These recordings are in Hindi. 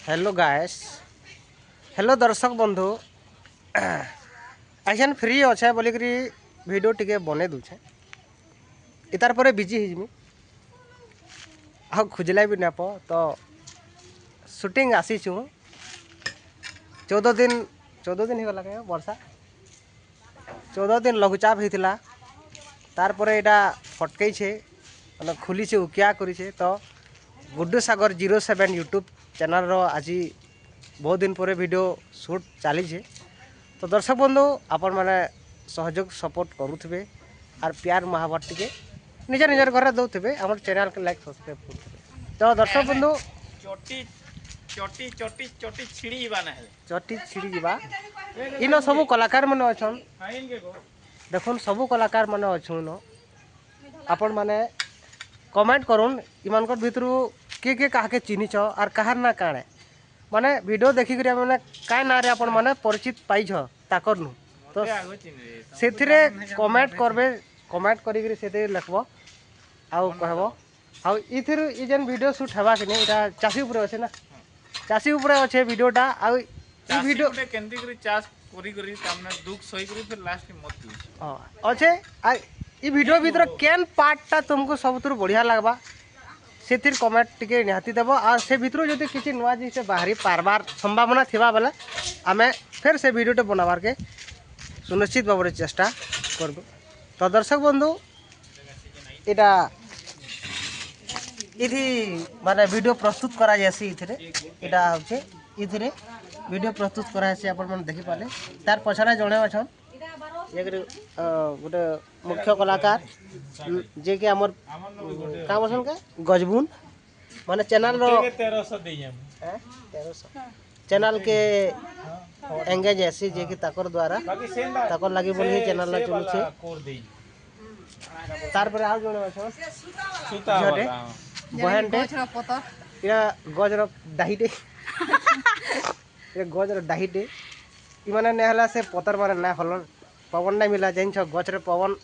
हेलो गाइस, हेलो दर्शक बंधु। आइसन फ्री अच्छे बोलिक वीडियो टिके बने दूचे इतार पर बिजी हिजमी आ खोजला भी नाप तो शूटिंग आसीचु 14 दिन होगा क्या वर्षा 14 दिन लघुचाप होता तार पर एटा फटकई छे मतलब खुली छे उकिया करी छे तो गुड्डू सागर 07 यूट्यूब चैनल रो आज बहुत दिन पर वीडियो शूट चली छे तो दर्शक बंधु आपण मैंने सहयोग सपोर्ट करुवे और प्यार महाभारत टी निजर निजर घर दौथे आम चैनल के लाइक सब्सक्राइब करुवे तो दर्शक बंधु चटी छिड़ी जावा इन सब कलाकार मैंने अच्छन देखुन सब कलाकार मैंने अच्छन आपण मैंने कमेंट करुन इन भितर किए क्या चिन्हिच और कहार ना काणे माने वीडियो देखिक मैंने क्या ना आपण मैंने परिचित पाइछ ताकर नु तो से कमेंट करबे कमेंट करी से लिखब आउ कहब आउ ई जेन वीडियो शूट हेबा कि नहीं चाषी उपरे अच्छे ना चाषी उपरे अच्छे वीडियोटा आउ ई वीडियो केंदी करी चाष करी करी तामने दुख सही करी फिर लास्ट में मत हां अच्छे आ ई वीडियो भीतर केन पार्टटा तुमको सबुतु बढ़िया लागबा से कमेंट टिके निहाती देव और से भितर जदि किसी नुआ जिनिस बाहरी पारबार संभावना थिबा बेले आमे फिर से वीडियोटे बनाबार के सुनिश्चित भाव चेष्टा करबो तो दर्शक बंधु इटा इथि माने वीडियो प्रस्तुत करा जासी इथिरे इटा होचे इथिरे वीडियो प्रस्तुत करा जासी आपण मन देखि पाले तार पछारे जणे अछन एक गोटे मुख्य कलाकार जे कि हमर का बसन का गजबुन माने चैनल रो 1300 चैनल के एंगेज ऐसी जे कि ताकर द्वारा ताकर लागि बोली चैनल ला चलु छे तार पर आ जणे अछन सुता बहनटे इरा गजर दाहिटे ये गजर दाहिटे इ माने नेहला से पतर माने ना हलन पवन नहीं मिला जाइन गचरे पवन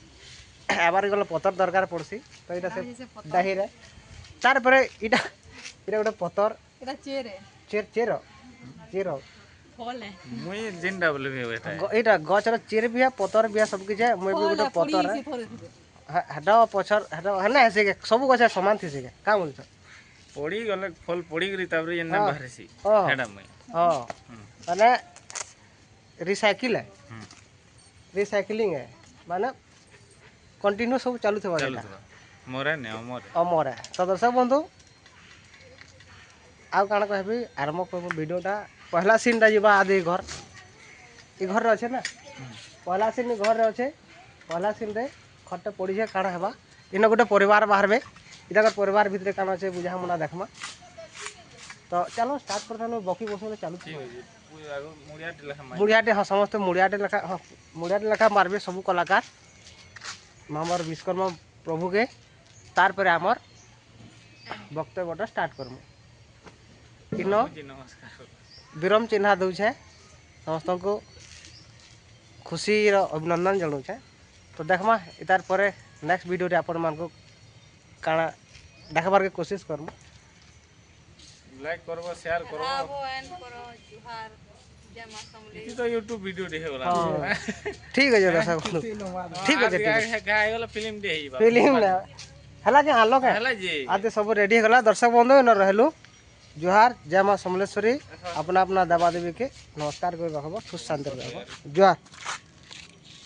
आबार गल पतर दरकार पड़सी तो इटा से दाहिरे तार पर इटा इटा गोटे पतर इटा चेरे चेर चेर चेर फल है मुई जिंदा बोले भी होता इटा गचर चेर बिया पतर बिया सब किछ है मुई भी गोटे पतर है हटा पछर हटा हना ऐसे के सब गछ समान थिसे के का बोल छ पड़ी गले फल पड़ी गरी ताबरे एने बाहरसी हेडा मुई हां माने रिसाइकिल है रिसाइकलिंग है माने कंटिन्यू सब चालू थे मोरे ने अमर है तो दर्शक बंधु आउ काना कहबी आरंभ करब वीडियोटा पहला सीन ता जीवा आदि घर ई घर रे अच्छे ना पहला सीन घर रे अच्छे पहला सीन रे खट्टे पड़ी है काना हेबा इन गोटे परिवार बाहरबे इटा का परिवार भितर काना अच्छे बुझा मुना देखमा तो चलो स्टार्ट करथानो बकी बसले चालू मुड़ियाटे हाँ समस्त मुड़ियाटे लेखा हाँ मुड़ियाटे लेखा मारबे सब कलाकार मामर विश्वकर्मा प्रभु के तार पर आमर वक्तव्यटा स्टार्ट करमु इन विरम चिन्हा दौछे समस्त को खुशी अभिनंदन जनाऊे तो देखमा इतार पर नेक्स्ट वीडियो रे आपण मान को काना देखबार के कोशिश करमु लाइक करबो शेयर करबो आबो एंड करो जुहार जय मां समले ई तो YouTube वीडियो देखे वाला ठीक है दर्शक ठीक है गाय वाला फिल्म दे ही फिल्म ना हला के आलो के हला जी आते सब रेडी गला दर्शक बंधु न रहलु जोहार जय मां समलेश्वरी अपना अपना देवा देवी के नमस्कार कर रखबो खुश शांति रहबो जोहार।